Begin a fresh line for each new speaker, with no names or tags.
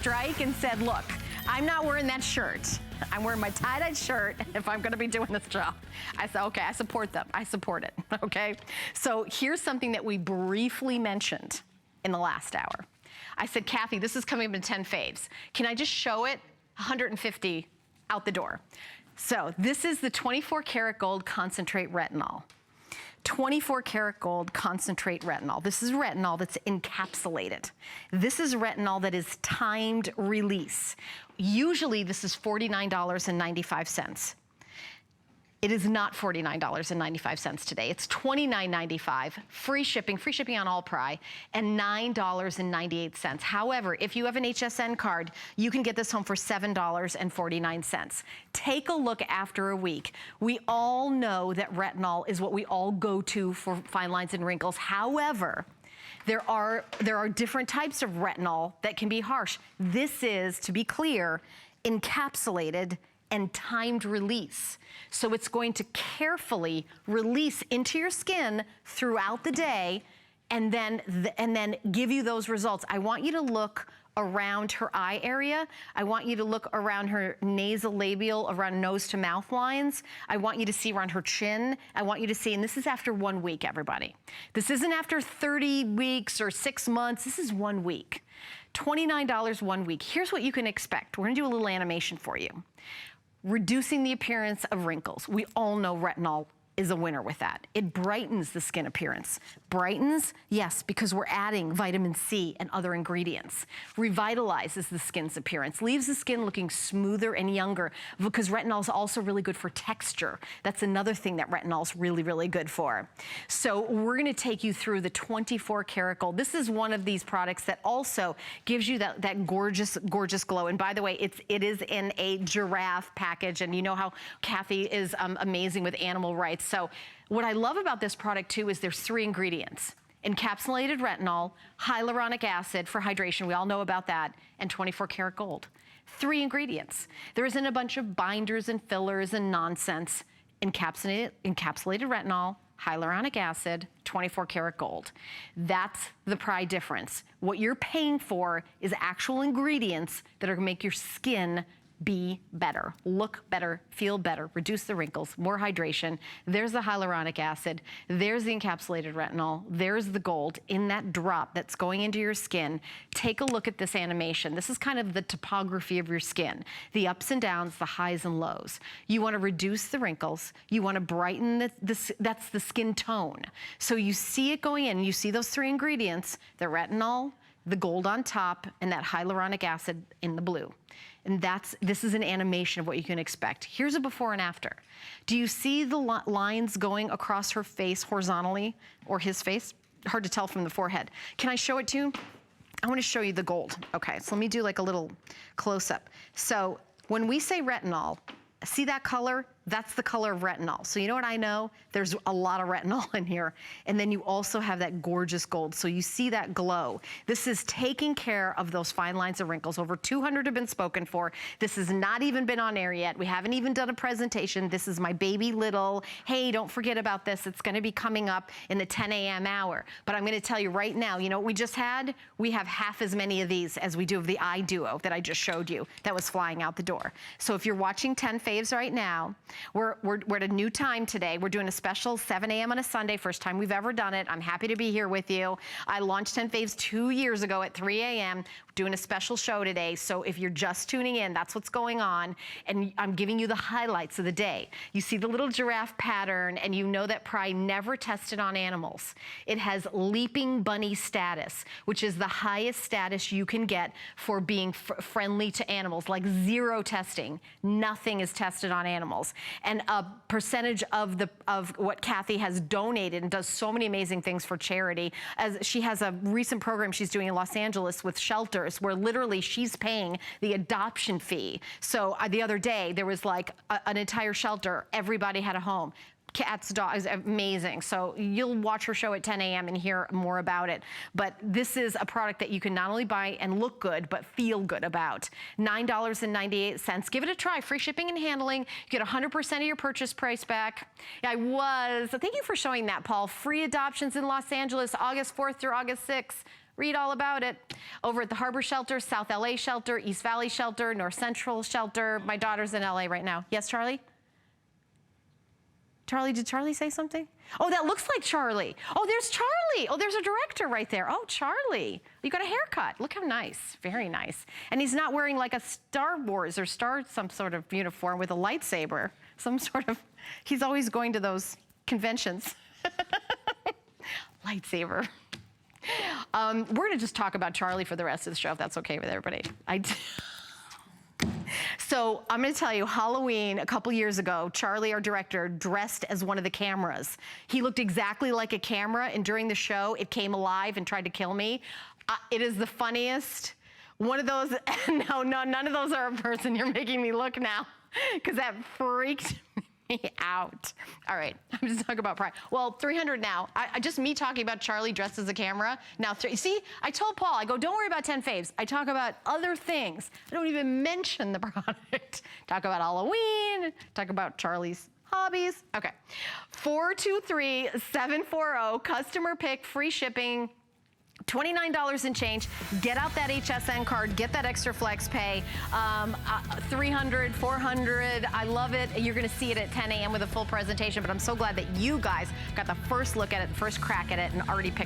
strike and said, look, I'm not wearing that shirt. I'm wearing my tie-dye shirt if I'm gonna be doing this job. I said, okay, I support them. I support it, okay? So here's something that we briefly mentioned in the last hour. I said, Kathy, this is coming up in 10 faves. Can I just show it? 150 out the door. So this is the 24 karat gold concentrate retinol. 24 karat gold concentrate retinol. This is retinol that's encapsulated. This is retinol that is timed release. Usually this is $49.95. It is not $49.95 today. It's $29.95, free shipping on all PRAI, and $9.98. However, if you have an HSN card, you can get this home for $7.49. Take a look after a week. We all know that retinol is what we all go to for fine lines and wrinkles. However, there are different types of retinol that can be harsh. This is, to be clear, encapsulated and timed release. So it's going to carefully release into your skin throughout the day and then give you those results. I want you to look around her eye area. I want you to look around her nasal labial, around nose to mouth lines. I want you to see around her chin. I want you to see, and this is after 1 week, everybody. This isn't after 30 weeks or 6 months. This is 1 week. $29 1 week. Here's what you can expect. We're gonna do a little animation for you. Reducing the appearance of wrinkles. We all know retinol is a winner with that. It brightens the skin appearance. Brightens, yes, because we're adding vitamin C and other ingredients. Revitalizes the skin's appearance. Leaves the skin looking smoother and younger because retinol is also really good for texture. That's another thing that retinol is really, really good for. So we're gonna take you through the 24 karat gold. This is one of these products that also gives you that gorgeous, gorgeous glow. And by the way, it is in a giraffe package, and you know how Kathy is amazing with animal rights. So what I love about this product too is there's 3 ingredients. Encapsulated retinol, hyaluronic acid for hydration, we all know about that, and 24 karat gold. 3 ingredients. There isn't a bunch of binders and fillers and nonsense. Encapsulated retinol, hyaluronic acid, 24 karat gold. That's the PRAI difference. What you're paying for is actual ingredients that are gonna make your skin be better, look better, feel better, reduce the wrinkles, more hydration. There's the hyaluronic acid, there's the encapsulated retinol, there's the gold in that drop that's going into your skin. Take a look at this animation. This is kind of the topography of your skin, the ups and downs, the highs and lows. You wanna reduce the wrinkles, you wanna brighten that's the skin tone. So you see it going in, you see those 3 ingredients, the retinol, the gold on top, and that hyaluronic acid in the blue. And this is an animation of what you can expect. Here's a before and after. Do you see the lines going across her face horizontally, or his face? Hard to tell from the forehead. Can I show it to you? I wanna show you the gold. Okay, so let me do like a little close up. So when we say retinol, see that color? That's the color of retinol. So you know what I know? There's a lot of retinol in here. And then you also have that gorgeous gold. So you see that glow. This is taking care of those fine lines and wrinkles. Over 200 have been spoken for. This has not even been on air yet. We haven't even done a presentation. This is my baby little, hey, don't forget about this. It's gonna be coming up in the 10 a.m. hour. But I'm gonna tell you right now, you know what we just had? We have half as many of these as we do of the eye duo that I just showed you that was flying out the door. So if you're watching 10 faves right now, we're at a new time today. We're doing a special 7 a.m. on a Sunday, first time we've ever done it. I'm happy to be here with you. I launched 10 Faves 2 years ago at 3 a.m. doing a special show today. So if you're just tuning in, that's what's going on. And I'm giving you the highlights of the day. You see the little giraffe pattern, and you know that PRAI never tested on animals. It has leaping bunny status, which is the highest status you can get for being friendly to animals, like 0 testing. Nothing is tested on animals. And a percentage of what Kathy has donated, and does so many amazing things for charity. As she has a recent program she's doing in Los Angeles with shelters where literally she's paying the adoption fee. So the other day there was like an entire shelter, everybody had a home. Cats, dogs, amazing. So you'll watch her show at 10 a.m. and hear more about it. But this is a product that you can not only buy and look good, but feel good about. $9.98. Give it a try. Free shipping and handling. You get 100% of your purchase price back. Thank you for showing that, Paul. Free adoptions in Los Angeles, August 4th through August 6th. Read all about it over at the Harbor Shelter, South LA Shelter, East Valley Shelter, North Central Shelter. My daughter's in LA right now. Yes, Charlie? Charlie, did Charlie say something? Oh, that looks like Charlie. Oh, there's Charlie. Oh, there's a director right there. Oh, Charlie, you got a haircut. Look how nice, very nice. And he's not wearing like a Star Wars or some sort of uniform with a lightsaber. He's always going to those conventions. Lightsaber. We're gonna just talk about Charlie for the rest of the show, if that's okay with everybody. So I'm gonna tell you, Halloween a couple years ago, Charlie, our director, dressed as one of the cameras. He looked exactly like a camera, and during the show, it came alive and tried to kill me. It is the funniest. One of those, no, none of those are a person. You're making me look now, because that freaked me out. All right, I'm just talking about PRAI. Well, 300 now. Just me talking about Charlie dressed as a camera. Now, see, I told Paul, I go, don't worry about 10 faves. I talk about other things. I don't even mention the product. Talk about Halloween, talk about Charlie's hobbies. Okay, 423-740, customer pick, free shipping, $29 and change. Get out that HSN card, get that extra flex pay. 300, 400, I love it. You're gonna see it at 10 a.m. with a full presentation, but I'm so glad that you guys got the first look at it, the first crack at it, and already picked